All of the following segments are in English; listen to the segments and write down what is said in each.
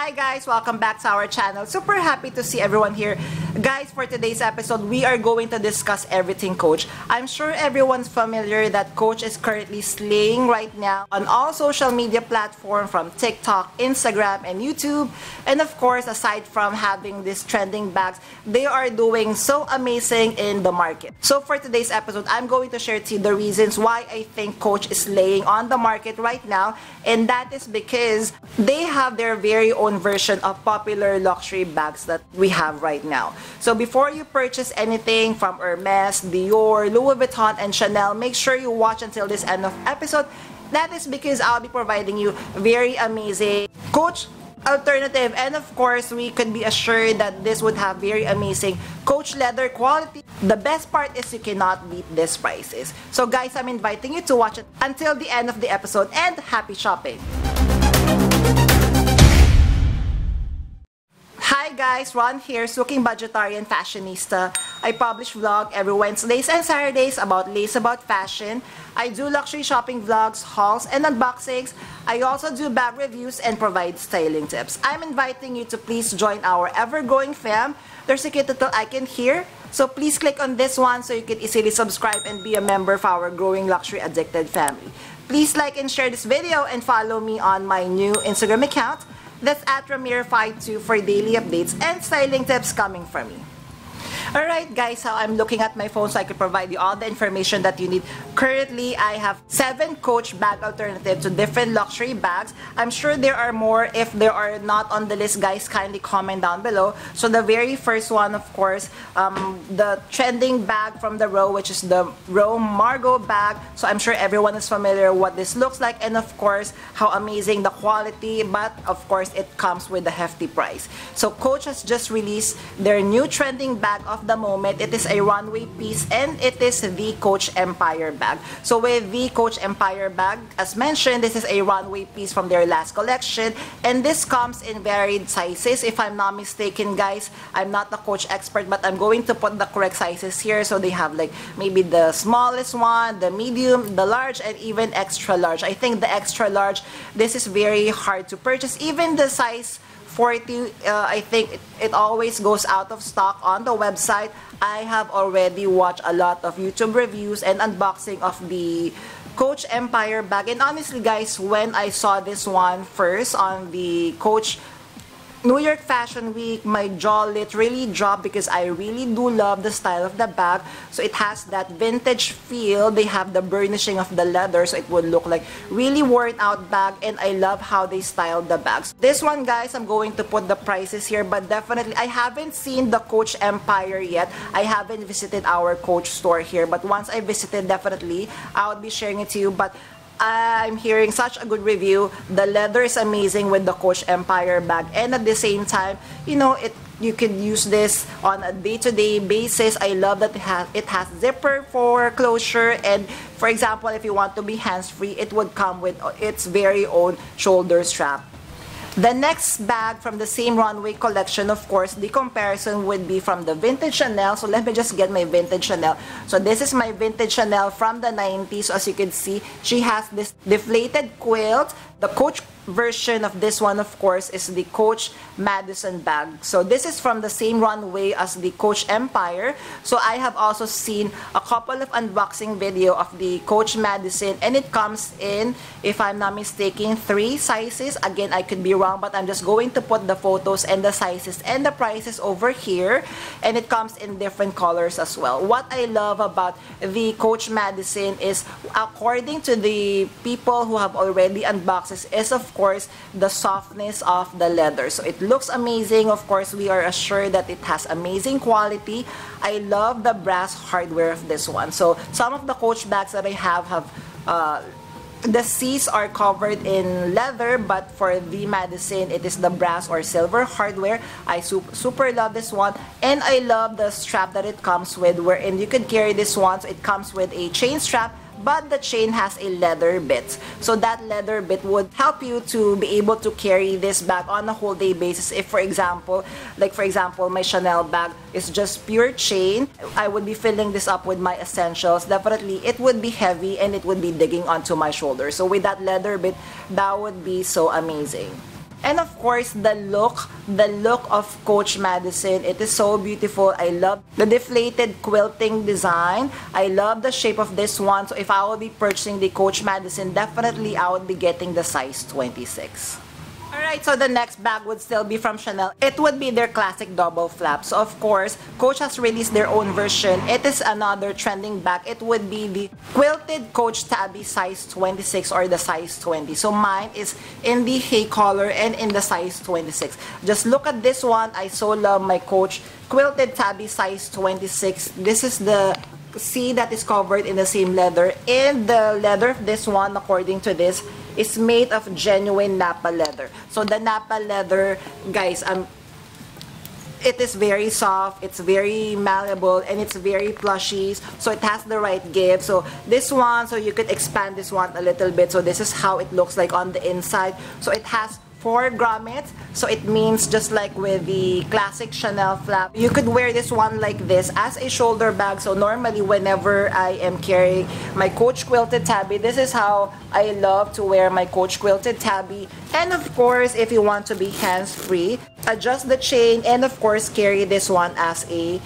Hi guys, welcome back to our channel. Super happy to see everyone here. Guys, for today's episode, we are going to discuss everything Coach. I'm sure everyone's familiar that Coach is currently slaying right now on all social media platforms from TikTok, Instagram, and YouTube. And of course, aside from having these trending bags, they are doing so amazing in the market. So for today's episode, I'm going to share to you the reasons why I think Coach is laying on the market right now. And that is because they have their very own version of popular luxury bags that we have right now. So before you purchase anything from Hermes, Dior, Louis Vuitton, and Chanel, make sure you watch until this end of episode. That is because I'll be providing you very amazing Coach alternative, and of course we could be assured that this would have very amazing Coach leather quality. The best part is you cannot beat these prices. So guys, I'm inviting you to watch it until the end of the episode, and happy shopping. Hi guys, Ron here, Suking Budgetarian Fashionista. I publish vlog every Wednesdays and Saturdays about lace, about fashion. I do luxury shopping vlogs, hauls, and unboxings. I also do bag reviews and provide styling tips. I'm inviting you to please join our ever-growing fam. There's a cute little icon here. So please click on this one so you can easily subscribe and be a member of our growing luxury addicted family. Please like and share this video and follow me on my new Instagram account. That's at Ramir52 for daily updates and styling tips coming from me. Alright guys, so I'm looking at my phone so I can provide you all the information that you need. Currently, I have 7 Coach bag alternatives to different luxury bags. I'm sure there are more. If there are not on the list, guys, kindly comment down below. So the very first one, of course, the trending bag from the row, which is the Row Margot bag. So I'm sure everyone is familiar with what this looks like, and of course, how amazing the quality, but of course, it comes with a hefty price. So Coach has just released their new trending bag of the moment. It is a runway piece, and it is the Coach Empire bag. So with the Coach Empire bag, as mentioned, this is a runway piece from their last collection, and this comes in varied sizes. If I'm not mistaken, guys, I'm not a Coach expert, but I'm going to put the correct sizes here. So they have like maybe the smallest one, the medium, the large, and even extra large. I think the extra large, this is very hard to purchase. Even the size 40, I think it always goes out of stock on the website. I have already watched a lot of YouTube reviews and unboxing of the Coach Empire bag, and honestly guys, when I saw this one first on the Coach New York Fashion Week, my jaw literally dropped because I really do love the style of the bag. So it has that vintage feel. They have the burnishing of the leather, so it would look like really worn out bag, and I love how they styled the bags. This one, guys, I'm going to put the prices here, but definitely I haven't seen the Coach Empire yet. I haven't visited our Coach store here, but once I visited, definitely I'll be sharing it to you. But I'm hearing such a good review. The leather is amazing with the Coach Empire bag, and at the same time, you know, you can use this on a day-to-day basis. I love that it has zipper for closure, and for example, if you want to be hands-free, it would come with its very own shoulder strap. The next bag from the same runway collection, of course, the comparison would be from the vintage Chanel. So let me just get my vintage Chanel. So this is my vintage Chanel from the 90s. So as you can see, she has this deflated quilt. The Coach version of this one, of course, is the Coach Madison bag. So this is from the same runway as the Coach Empire. So I have also seen a couple of unboxing video of the Coach Madison, and it comes in, if I'm not mistaken, 3 sizes. Again, I could be wrong, but I'm just going to put the photos and the sizes and the prices over here, and it comes in different colors as well. What I love about the Coach Madison is, according to the people who have already unboxed, is of course the softness of the leather. So it looks amazing. Of course, we are assured that it has amazing quality. I love the brass hardware of this one. So some of the Coach bags that I have the C's are covered in leather, but for the Madison, it is the brass or silver hardware. I super love this one, and I love the strap that it comes with, wherein you could carry this one. So it comes with a chain strap, but the chain has a leather bit. So that leather bit would help you to be able to carry this bag on a whole day basis. If for example, my Chanel bag is just pure chain, I would be filling this up with my essentials. Definitely it would be heavy and it would be digging onto my shoulder. So with that leather bit, that would be so amazing. And of course, the look of Coach Madison, it is so beautiful. I love the deflated quilting design. I love the shape of this one. So if I will be purchasing the Coach Madison, definitely I would be getting the size 26. Alright, so the next bag would still be from Chanel. It would be their classic double flap. So of course, Coach has released their own version. It is another trending bag. It would be the Quilted Coach Tabby size 26 or the size 20. So mine is in the hay color and in the size 26. Just look at this one. I so love my Coach Quilted Tabby size 26. This is the C that is covered in the same leather. And the leather of this one, according to this, is made of genuine Napa leather. So the Napa leather, guys, it is very soft, it's very malleable, and it's very plushy. So it has the right give. So this one, so you could expand this one a little bit. So this is how it looks like on the inside. So it has 4 grommets, so it means just like with the classic Chanel flap, you could wear this one like this as a shoulder bag. So normally whenever I am carrying my Coach Quilted Tabby, this is how I love to wear my Coach Quilted Tabby. And of course, if you want to be hands-free, adjust the chain and of course carry this one as a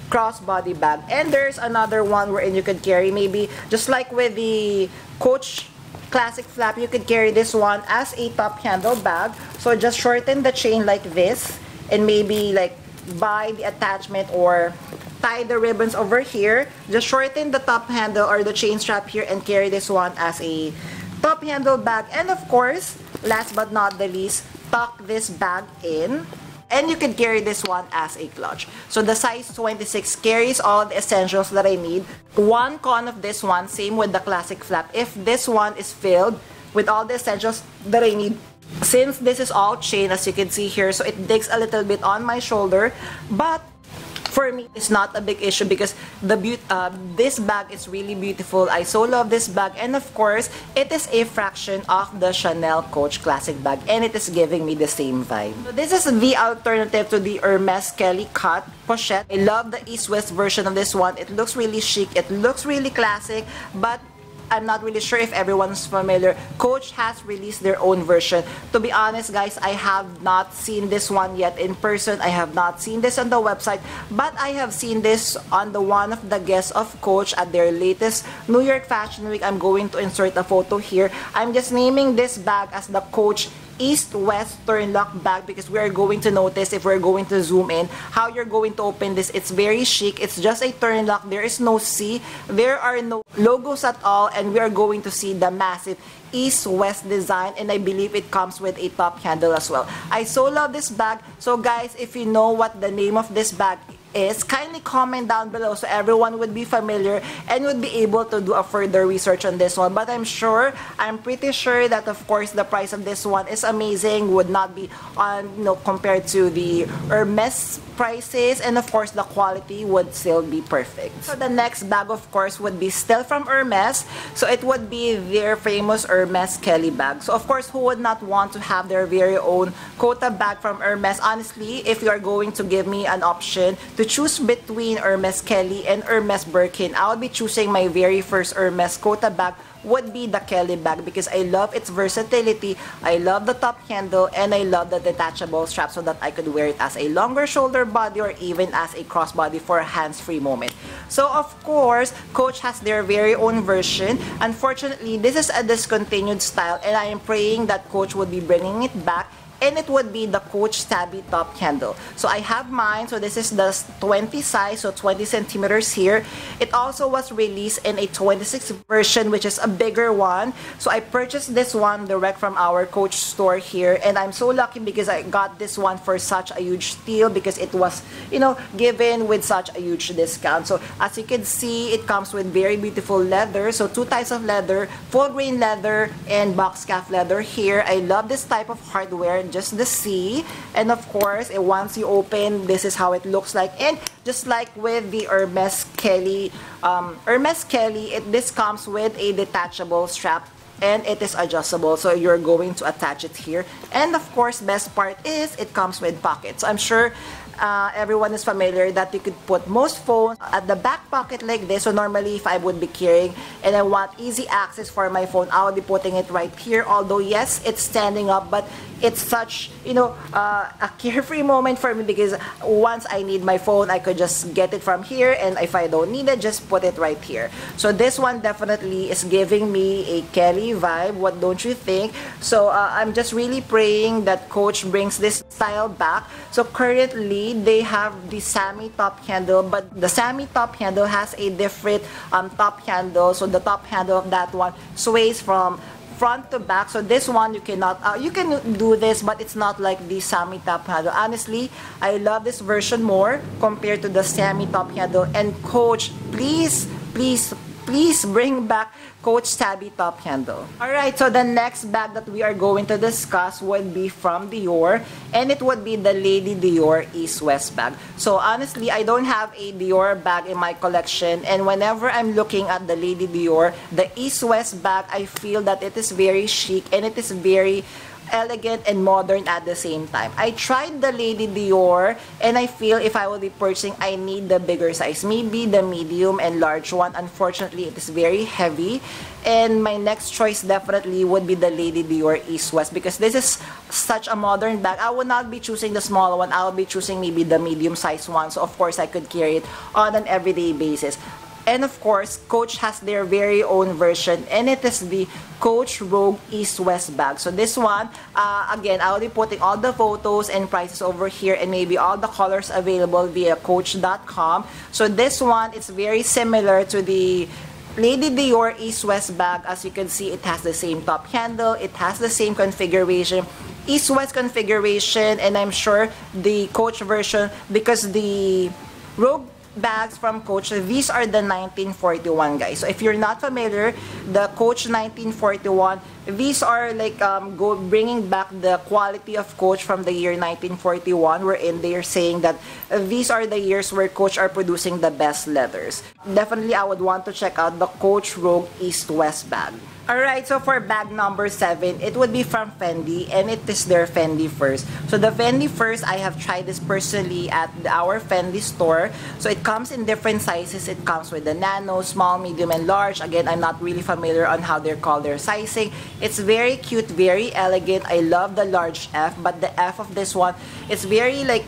crossbody bag. And there's another one wherein you could carry maybe just like with the Coach Classic flap, you could carry this one as a top handle bag. So just shorten the chain like this and maybe like buy the attachment or tie the ribbons over here. Just shorten the top handle or the chain strap here and carry this one as a top handle bag. And of course, last but not the least, tuck this bag in. And you can carry this one as a clutch. So the size 26 carries all the essentials that I need. One con of this one, same with the classic flap, if this one is filled with all the essentials that I need, since this is all chain as you can see here, so it digs a little bit on my shoulder, but for me, it's not a big issue because this bag is really beautiful. I so love this bag, and of course, it is a fraction of the Chanel Coach Classic bag, and it is giving me the same vibe. So this is the alternative to the Hermes Kelly cut pochette. I love the East-West version of this one. It looks really chic. It looks really classic, but I'm not really sure if everyone's familiar. Coach has released their own version. To be honest, guys, I have not seen this one yet in person. I have not seen this on the website, but I have seen this on the one of the guests of Coach at their latest New York Fashion Week. I'm going to insert a photo here. I'm just naming this bag as the Coach East-West turn lock bag because we are going to notice if we're going to zoom in how you're going to open this. It's very chic. It's just a turn lock. There is no C. There are no logos at all, and we are going to see the massive East-West design, and I believe it comes with a top handle as well. I so love this bag. So guys, if you know what the name of this bag is, kindly comment down below so everyone would be familiar and would be able to do a further research on this one. But I'm pretty sure that of course the price of this one is amazing, would not be on, compared to the Hermes prices, and of course the quality would still be perfect. So the next bag of course would be still from Hermes. So it would be their famous Hermes Kelly bag. So of course, who would not want to have their very own Cotta bag from Hermes? Honestly, if you are going to give me an option to choose between Hermes Kelly and Hermes Birkin, I would be choosing my very first Hermes Cotta bag would be the Kelly bag because I love its versatility, I love the top handle, and I love the detachable strap so that I could wear it as a longer shoulder body or even as a crossbody for a hands-free moment. So of course, Coach has their very own version. Unfortunately, this is a discontinued style, and I am praying that Coach would be bringing it back, and it would be the Coach Tabby top handle. So I have mine. So this is the 20 size, so 20 centimeters here. It also was released in a 26 version, which is a bigger one. So I purchased this one direct from our Coach store here, and I'm so lucky because I got this one for such a huge deal because it was, given with such a huge discount. So as you can see, it comes with very beautiful leather. So 2 types of leather, full grain leather and box calf leather here. I love this type of hardware, just the C, and of course once you open, this is how it looks like. And just like with the Hermes Kelly, this comes with a detachable strap and it is adjustable, so you're going to attach it here. And of course, best part is it comes with pockets. So I'm sure everyone is familiar that you could put most phones at the back pocket like this. So normally if I would be carrying and I want easy access for my phone, I would be putting it right here. Although yes, it's standing up, but it's such, you know, a carefree moment for me, because once I need my phone, I could just get it from here, and if I don't need it, just put it right here. So this one definitely is giving me a Kelly vibe. What don't you think? So I'm just really praying that Coach brings this style back. So currently they have the Sammy top handle, but the Sammy top handle has a different top handle. So the top handle of that one sways from front to back. So this one you cannot, you can do this, but it's not like the Sammy top handle. Honestly, I love this version more compared to the Sammy top handle. And Coach, please, please, please bring back Coach Tabby top handle. Alright, so the next bag that we are going to discuss would be from Dior, and it would be the Lady Dior East-West bag. So honestly, I don't have a Dior bag in my collection, and whenever I'm looking at the Lady Dior, the East-West bag, I feel that it is very chic and it is very elegant and modern at the same time. I tried the Lady Dior, and I feel if I will be purchasing, I need the bigger size, maybe the medium and large one. Unfortunately, it is very heavy, and my next choice definitely would be the Lady Dior East-West, because this is such a modern bag. I would not be choosing the small one. I will be choosing maybe the medium size one, so of course I could carry it on an everyday basis. And of course, Coach has their very own version, and it is the Coach Rogue East-West bag. So this one, again, I will be putting all the photos and prices over here, and maybe all the colors available via Coach.com. So this one, it's very similar to the Lady Dior East-West bag. As you can see, it has the same top handle, it has the same configuration, East-West configuration, and I'm sure the Coach version, because the Rogue bags from Coach, these are the 1941, guys. So if you're not familiar, the Coach 1941, these are like bringing back the quality of Coach from the year 1941, wherein they're saying that these are the years where Coach are producing the best leathers. Definitely, I would want to check out the Coach Rogue East-West bag. Alright, so for bag number 7, it would be from Fendi, and it is their Fendi First. So the Fendi First, I have tried this personally at our Fendi store. So it comes in different sizes. It comes with the nano, small, medium, and large. Again, I'm not really familiar on how they're called their sizing. It's very cute, very elegant. I love the large F, but the F of this one, it's very like,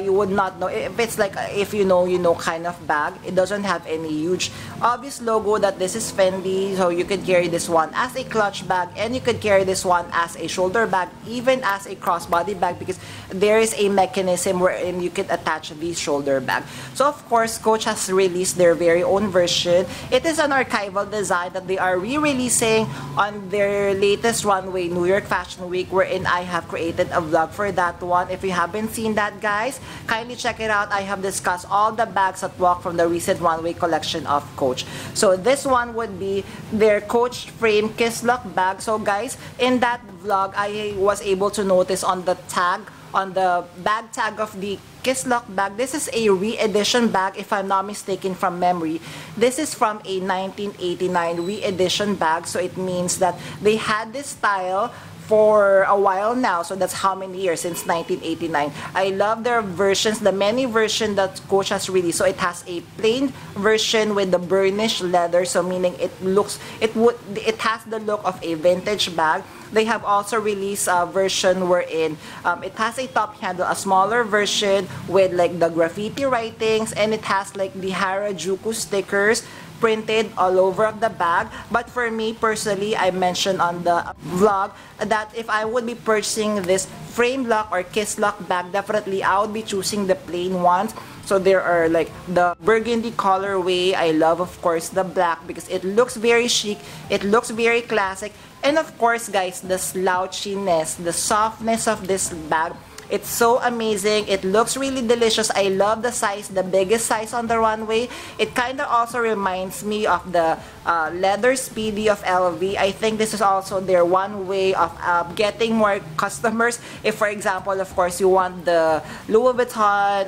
you would not know if it's like, if you know kind of bag. It doesn't have any huge obvious logo that this is Fendi, so you could carry this one as a clutch bag, and you could carry this one as a shoulder bag, even as a crossbody bag, because there is a mechanism wherein you can attach this shoulder bag. So of course, Coach has released their very own version. It is an archival design that they are re-releasing on their latest runway, New York Fashion Week, wherein I have created a vlog for that one. If you haven't seen that, guys, kindly check it out. I have discussed all the bags that walk from the recent runway collection of Coach. So this one would be their Coach Frame Kiss Lock bag. So guys, in that vlog, I was able to notice on the tag, on the bag tag of the Kiss Lock bag, this is a re-edition bag, if I'm not mistaken from memory. This is from a 1989 re-edition bag, so it means that they had this style for a while now. So that's how many years, since 1989. I love their versions, the many versions that Coach has released. So it has a plain version with the burnished leather, so meaning it has the look of a vintage bag. They have also released a version wherein it has a top handle, a smaller version with like the graffiti writings, and it has like the Harajuku stickers printed all over the bag. But for me personally, I mentioned on the vlog that if I would be purchasing this frame lock or kiss lock bag, definitely I would be choosing the plain ones. So there are like the burgundy colorway. I love, of course, the black because it looks very chic, it looks very classic, and of course, guys, the slouchiness, the softness of this bag, it's so amazing. It looks really delicious. I love the size, the biggest size on the runway. It kind of also reminds me of the Leather Speedy of LV. I think this is also their one way of getting more customers. If, for example, of course, you want the Louis Vuitton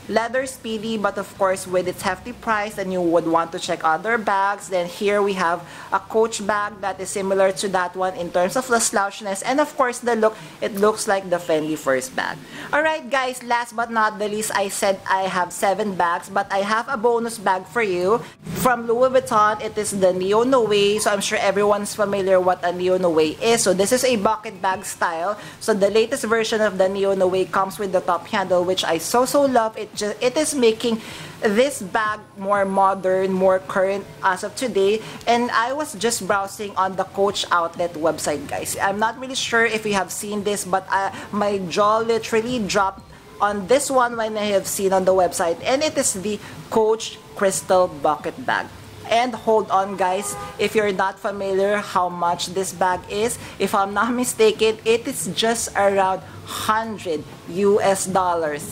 Leather Speedy, but of course with its hefty price, and you would want to check other bags, then here we have a Coach bag that is similar to that one in terms of the slouchiness, and of course the look. It looks like the Fendi first bag. Alright guys, last but not the least, I said I have 7 bags, but I have a bonus bag for you. From Louis Vuitton, it is the Neo Noe. So I'm sure everyone's familiar what a Neo Noe is. So this is a bucket bag style. So the latest version of the Neo Noe comes with the top handle, which I so love. It is making this bag more modern, more current as of today. And I was just browsing on the Coach outlet website, guys. I'm not really sure if you have seen this, but my jaw literally dropped on this one when I have seen on the website, and it is the Coach Crystal Bucket Bag. And hold on guys, if you're not familiar how much this bag is, if I'm not mistaken, it is just around $100 US.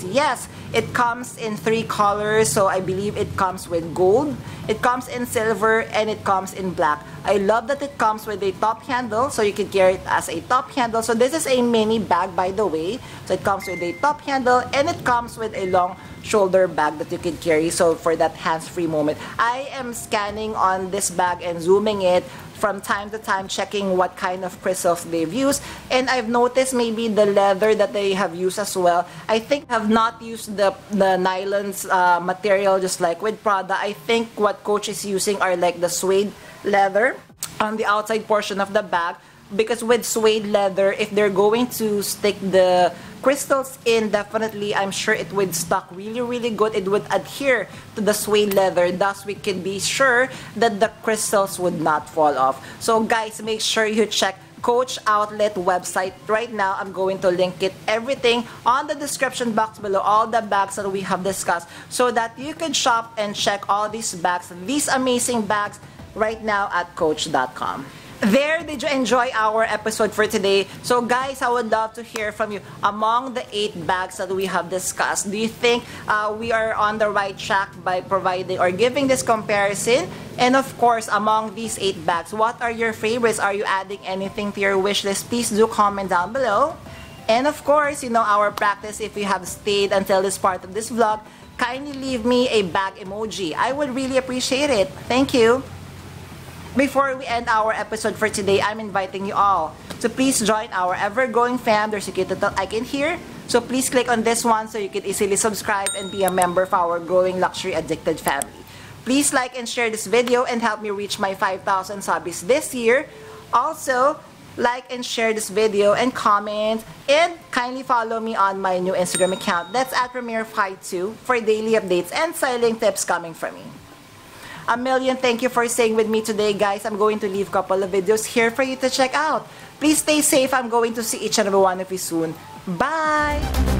Yes, it comes in 3 colors, so I believe it comes with gold, it comes in silver, and it comes in black. I love that it comes with a top handle, so you can carry it as a top handle. So this is a mini bag, by the way. So it comes with a top handle, and it comes with a long shoulder bag that you can carry, so for that hands-free moment. I am scanning on this bag and zooming it from time to time, checking what kind of crystals they've used, and I've noticed maybe the leather that they have used as well. I think have not used the nylons material just like with Prada. I think what Coach is using are like the suede leather on the outside portion of the bag, because with suede leather, if they're going to stick the crystals in, definitely I'm sure it would stuck really good. It would adhere to the suede leather, thus we can be sure that the crystals would not fall off. So guys, make sure you check Coach outlet website right now. I'm going to link it everything on the description box below, all the bags that we have discussed, so that you can shop and check all these bags, these amazing bags right now at Coach.com. There, did you enjoy our episode for today? So guys, I would love to hear from you. Among the 8 bags that we have discussed, do you think we are on the right track by providing or giving this comparison? And of course, among these 8 bags, what are your favorites? Are you adding anything to your wish list? Please do comment down below. And of course, you know our practice, if you have stayed until this part of this vlog, kindly leave me a bag emoji. I would really appreciate it. Thank you. Before we end our episode for today, I'm inviting you all to please join our ever-growing fam. There's a cute little icon here. So please click on this one so you can easily subscribe and be a member of our growing luxury addicted family. Please like and share this video and help me reach my 5,000 subbies this year. Also, like and share this video and comment, and kindly follow me on my new Instagram account. That's at Premier52 for daily updates and styling tips coming from me. A million thank you for staying with me today, guys. I'm going to leave a couple of videos here for you to check out. Please stay safe. I'm going to see each and every one of you soon. Bye!